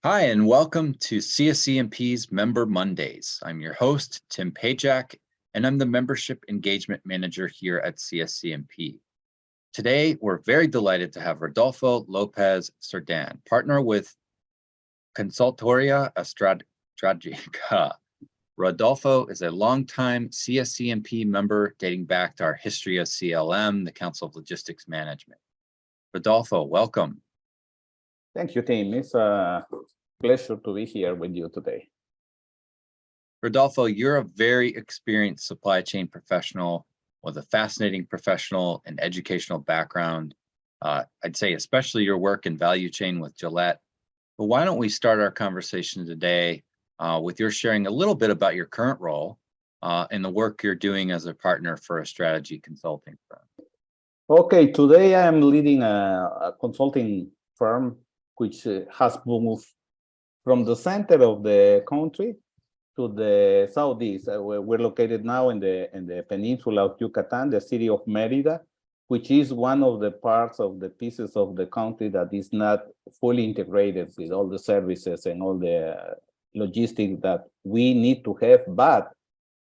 Hi, and welcome to CSCMP's Member Mondays. I'm your host, Tim Pajak, and I'm the Membership Engagement Manager here at CSCMP. Today, we're very delighted to have Rodolfo Lopez Cerdán, partner with Consultoria Estratégica. Rodolfo is a longtime CSCMP member dating back to our history of CLM, the Council of Logistics Management. Rodolfo, welcome. Thank you, Tim. It's a pleasure to be here with you today. Rodolfo, you're a very experienced supply chain professional with a fascinating professional and educational background. I'd say especially your work in value chain with Gillette. But why don't we start our conversation today with your sharing a little bit about your current role and the work you're doing as a partner for a strategy consulting firm. Okay, today I am leading a consulting firm which has moved from the center of the country to the southeast. We're located now in the peninsula of Yucatan, the city of Mérida, which is one of the parts of the pieces of the country that is not fully integrated with all the services and all the logistics that we need to have, but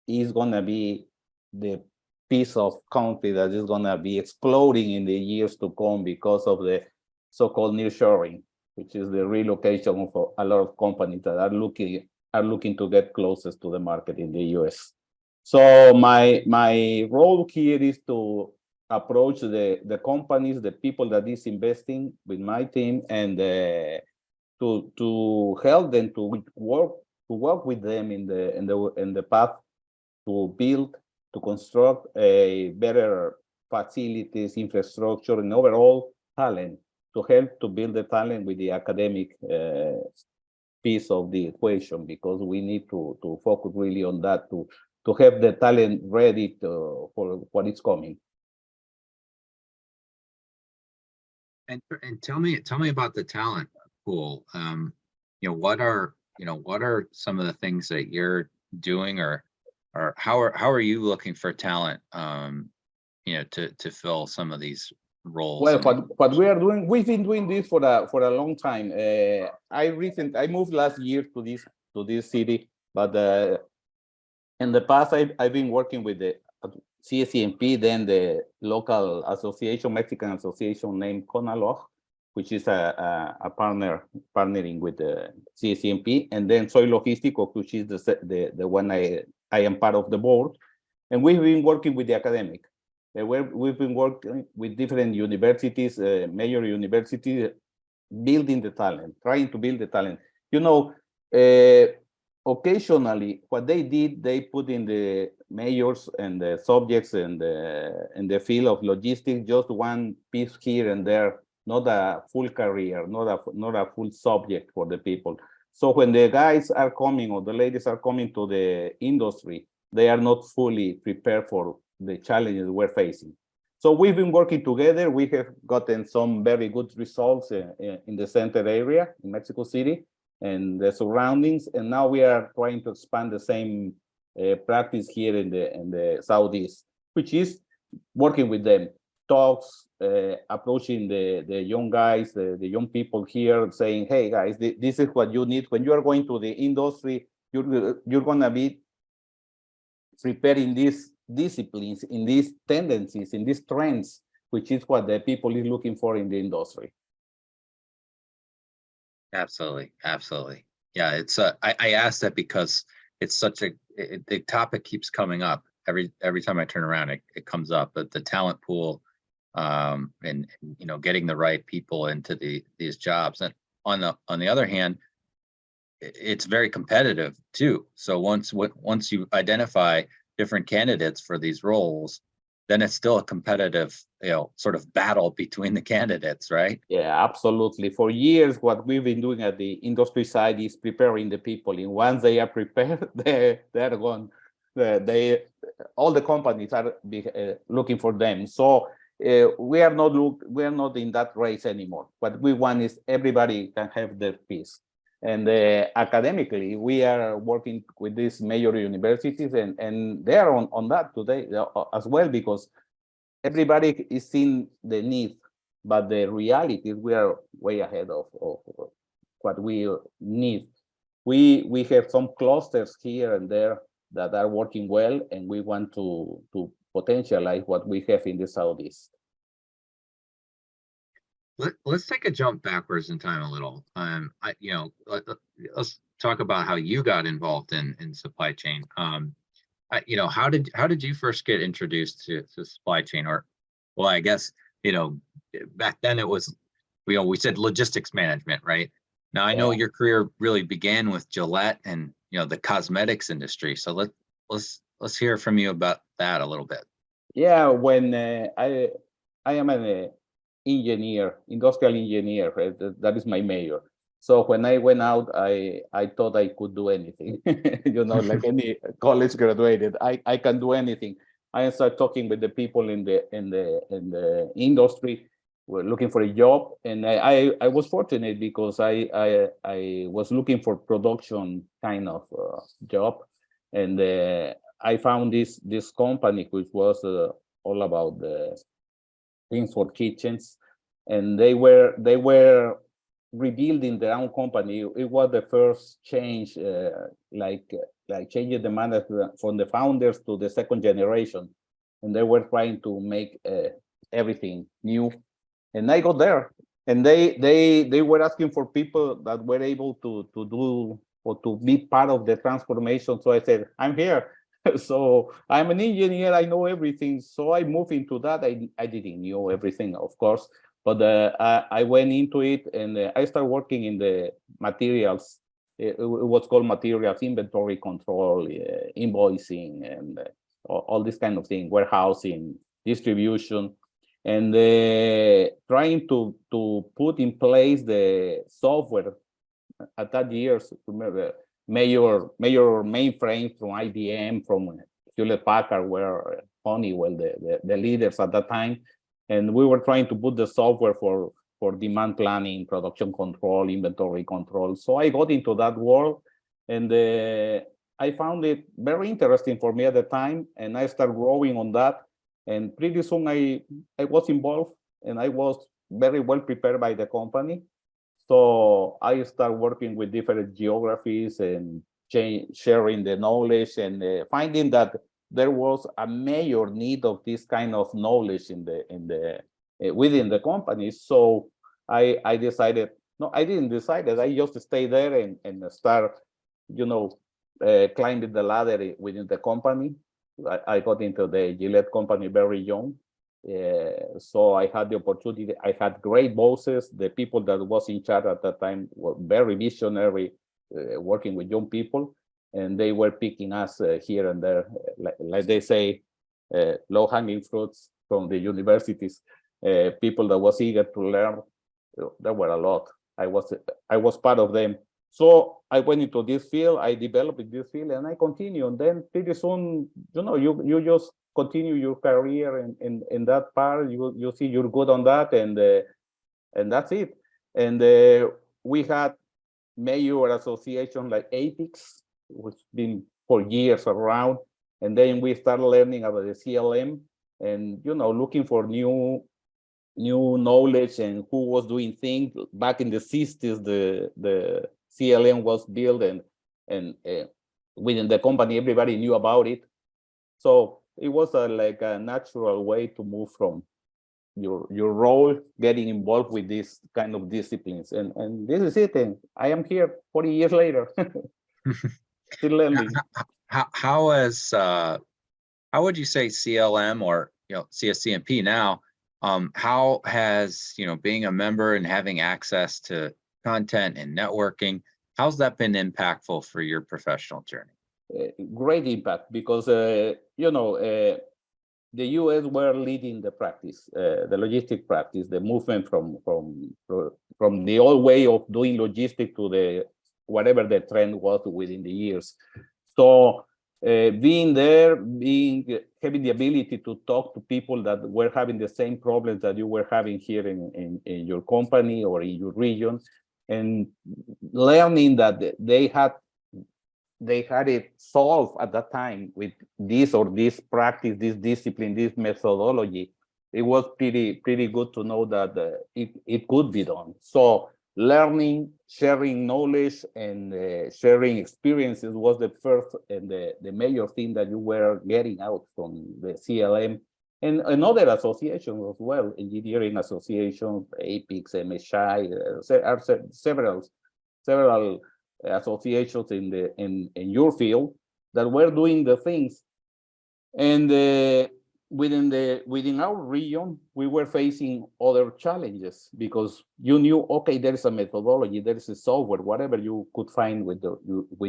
is going to be the piece of country that is going to be exploding in the years to come because of the so-called nearshoring, which is the relocation of a lot of companies that are looking to get closest to the market in the US. So my role here is to approach the companies, the people that is investing with my team, and to help them to work with them in the path to build, to construct a better facilities, infrastructure, and overall talent, to help to build the talent with the academic piece of the equation, because we need to focus really on that to have the talent ready for what is coming. And tell me about the talent pool. What are some of the things that you're doing, or how are you looking for talent to fill some of these roles? Well, what we are doing, we've been doing this for a long time. I moved last year to this city, but in the past I've been working with the CSCMP, then the local association, Mexican association named CONALOG, which is a partnering with the CSCMP, and then Soy Logístico, which is the one I am part of the board. And we've been working with the academic. We've been working with different universities, major universities, building the talent, trying to build the talent. Occasionally, what they did, they put in the majors and the subjects and in the field of logistics, just one piece here and there, not a full career, not a full subject for the people. So when the guys are coming or the ladies are coming to the industry, they are not fully prepared for the challenges we're facing. So we've been working together. We have gotten some very good results in the center area in Mexico City and the surroundings, and now we are trying to expand the same practice here in the southeast, which is working with them, talks, approaching the young guys, the young people here, saying, hey guys, this is what you need when you are going to the industry. You're gonna be preparing these disciplines, in these tendencies, in these trends, which is what the people is looking for in the industry. Absolutely. Yeah, it's I asked that because it's such the topic keeps coming up every time I turn around. It comes up, but the talent pool, and getting the right people into these jobs. And on the other hand, it's very competitive too. So once you identify different candidates for these roles, then it's still a competitive, sort of battle between the candidates, right? Yeah, absolutely. For years, what we've been doing at the industry side is preparing the people. And once they are prepared, they're gone. All the companies are looking for them. So we are not in that race anymore. What we want is everybody can have their piece. And academically, we are working with these major universities, and they are on that today as well, because everybody is seeing the need, but the reality is we are way ahead of what we need. We have some clusters here and there that are working well, and we want to potentialize what we have in the Southeast. Let's take a jump backwards in time a little. Let's talk about how you got involved in supply chain. How did you first get introduced to supply chain? Or, well, I guess, back then it was, we said logistics management, right? Now I know your career really began with Gillette and the cosmetics industry. So let's hear from you about that a little bit. Yeah, when I am an engineer, industrial engineer, right? That is my major. So when I went out, I thought I could do anything, like any college graduated, I can do anything. I started talking with the people in the industry, were looking for a job, and I was fortunate because I was looking for production kind of job, and I found this company which was all about the things for kitchens, and they were rebuilding their own company. It was the first change, like changing the management from the founders to the second generation, and they were trying to make everything new. And I got there, and they were asking for people that were able to do or to be part of the transformation. So I said, I'm here. So I'm an engineer, I know everything. So I moved into that. I didn't know everything, of course, but I went into it, and I started working in the materials. It was called materials inventory control, invoicing, and all this kind of thing, warehousing, distribution, and trying to put in place the software. At that years, remember, major mainframes from IBM, from Hewlett Packard were Honeywell, the leaders at that time, and we were trying to put the software for demand planning, production control, inventory control. So I got into that world, and I found it very interesting for me at the time, and I started growing on that. And pretty soon I was involved, and I was very well prepared by the company. So I started working with different geographies and sharing the knowledge, and finding that there was a major need of this kind of knowledge within the company. So I decided, no, I didn't decide that. I just stayed there and start, climbing the ladder within the company. I got into the Gillette company very young. So I had the opportunity. I had great bosses. The people that was in charge at that time were very visionary, working with young people, and they were picking us here and there, like they say, low-hanging fruits from the universities. People that was eager to learn. There were a lot. I was part of them. So I went into this field. I developed in this field, and I continue. And then pretty soon, you just continue your career in that part. You see you're good on that, and that's it. And we had major association like APIX, which been for years around, and then we started learning about the CLM, and looking for new knowledge and who was doing things back in the 60s. The CLM was built, and within the company everybody knew about it. So it was like a natural way to move from your role, getting involved with this kind of disciplines, and this is it. And I am here 40 years later, still learning. How would you say CLM or CSCMP now? How has being a member and having access to content and networking, how's that been impactful for your professional journey? Great impact, because the US were leading the practice, the logistic practice, the movement from the old way of doing logistics to the whatever the trend was within the years. So being there, having the ability to talk to people that were having the same problems that you were having here in your company or in your region, and learning that they had it solved at that time with this or this practice, this discipline, this methodology. It was pretty good to know that it could be done. So learning, sharing knowledge, and sharing experiences was the first and the major thing that you were getting out from the CLM and other associations as well, engineering associations, APICS, MSI, several associations in your field that were doing the things. And within our region, we were facing other challenges because you knew, okay, there is a methodology, there is a software, whatever you could find with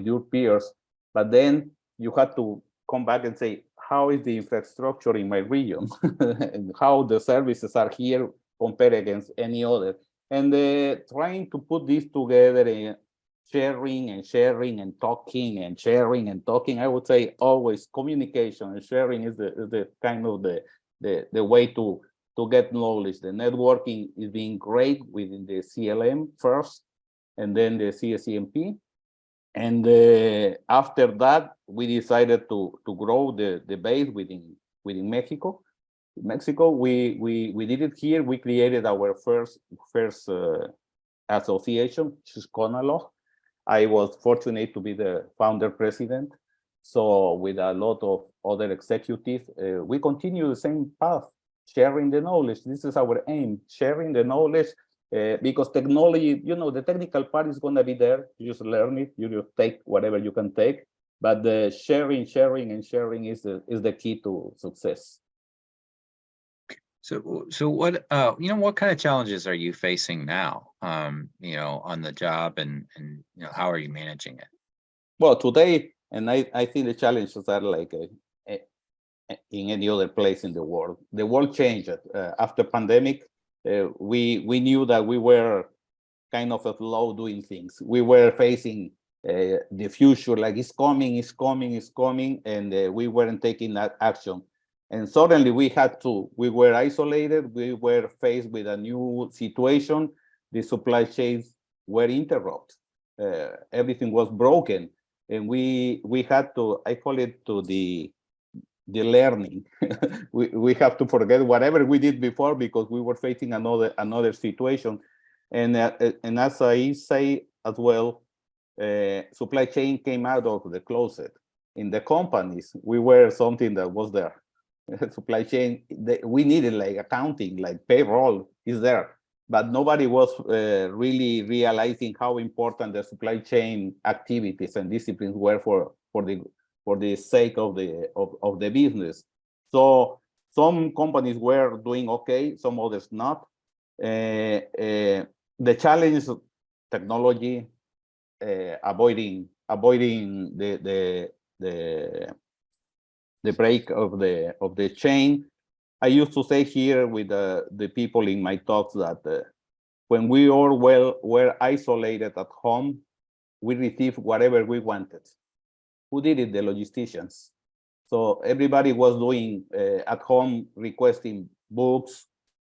your peers, but then you had to come back and say, how is the infrastructure in my region, and how the services are here compared against any other, and trying to put this together and sharing and talking and sharing and talking. I would say always communication and sharing is the kind of the way to get knowledge. The networking is being great within the CLM first, and then the CSCMP. And after that, we decided to grow the base within Mexico. We did it here. We created our first association, which is CONALOG. I was fortunate to be the founder president. So with a lot of other executives, we continue the same path, sharing the knowledge. This is our aim, sharing the knowledge, because technology, the technical part is going to be there. You just learn it, you just take whatever you can take. But the sharing is the key to success. So what what kind of challenges are you facing now, on the job, and how are you managing it? Well, today, and I think the challenges are like in any other place in the world. The world changed after pandemic. We knew that we were kind of slow doing things. We were facing the future, like it's coming, and we weren't taking that action. And suddenly we were isolated, we were faced with a new situation, the supply chains were interrupted, everything was broken, and we had to, I call it to the learning. we have to forget whatever we did before because we were facing another situation. And as I say as well, supply chain came out of the closet. In the companies, we were something that was there. Supply chain, we needed like accounting, like payroll is there, but nobody was really realizing how important the supply chain activities and disciplines were for the sake of the business. So some companies were doing okay, some others not. The challenge is technology, avoiding the break of the chain. I used to say here with the people in my talks that when we all were isolated at home, we received whatever we wanted. Who did it? The logisticians. So everybody was doing at home, requesting books,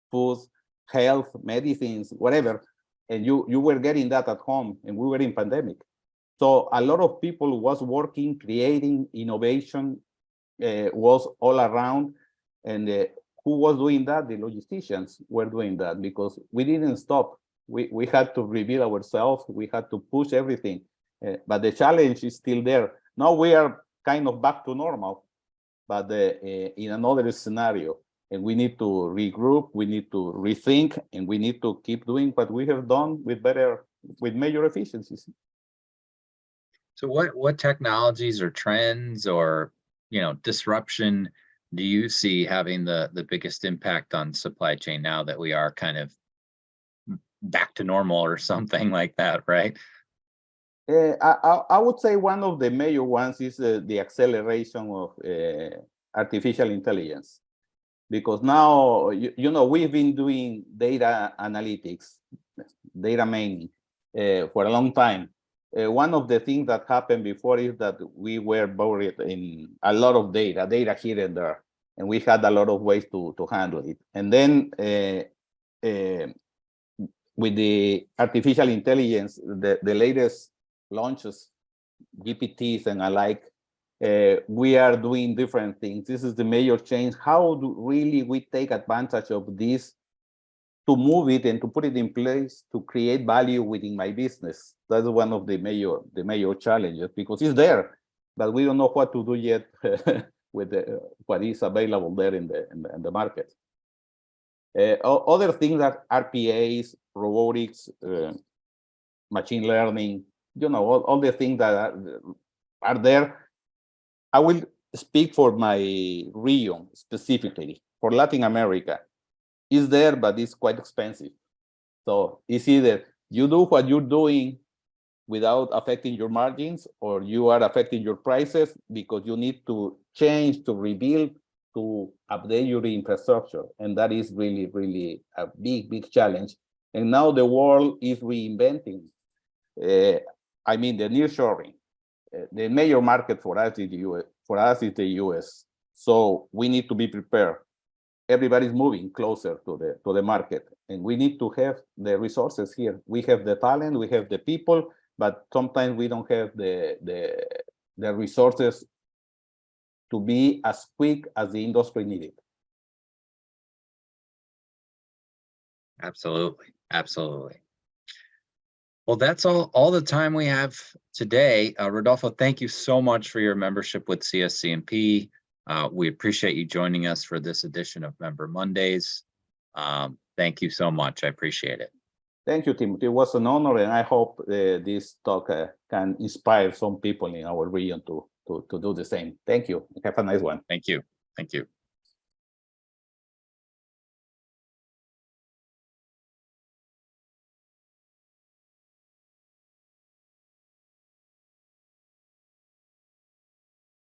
food, health, medicines, whatever, and you were getting that at home, and we were in pandemic. So a lot of people was working, creating innovation, was all around, and who was doing that? The logisticians were doing that because we didn't stop. We had to rebuild ourselves. We had to push everything, but the challenge is still there. Now we are kind of back to normal, but in another scenario, and we need to regroup. We need to rethink, and we need to keep doing what we have done with major efficiencies. So what technologies or trends or disruption do you see having the biggest impact on supply chain now that we are kind of back to normal or something like that, right? I would say one of the major ones is the acceleration of artificial intelligence, because now we've been doing data analytics, data mining for a long time. One of the things that happened before is that we were buried in a lot of data here and there, and we had a lot of ways to handle it. And then with the artificial intelligence, the latest launches, GPTs and alike, we are doing different things. This is the major change. How do really we take advantage of this to move it and to put it in place to create value within my business. That's one of the major challenges, because it's there, but we don't know what to do yet with what is available there in the market. Other things are RPAs, robotics, machine learning, all the things that are there. I will speak for my region specifically. For Latin America, it's there, but it's quite expensive. So it's either you do what you're doing without affecting your margins, or you are affecting your prices because you need to change, to rebuild, to update your infrastructure. And that is really, really a big challenge. And now the world is reinventing. I mean, the nearshoring. The major market for us is the US. For us, is the US. So we need to be prepared. Everybody's moving closer to the market, and we need to have the resources here. We have the talent, we have the people, but sometimes we don't have the resources to be as quick as the industry needed. Absolutely. Well, that's all the time we have today. Rodolfo, thank you so much for your membership with CSCMP. We appreciate you joining us for this edition of Member Mondays. Thank you so much. I appreciate it. Thank you, Timothy. It was an honor, and I hope this talk can inspire some people in our region to do the same. Thank you. Have a nice one. Thank you.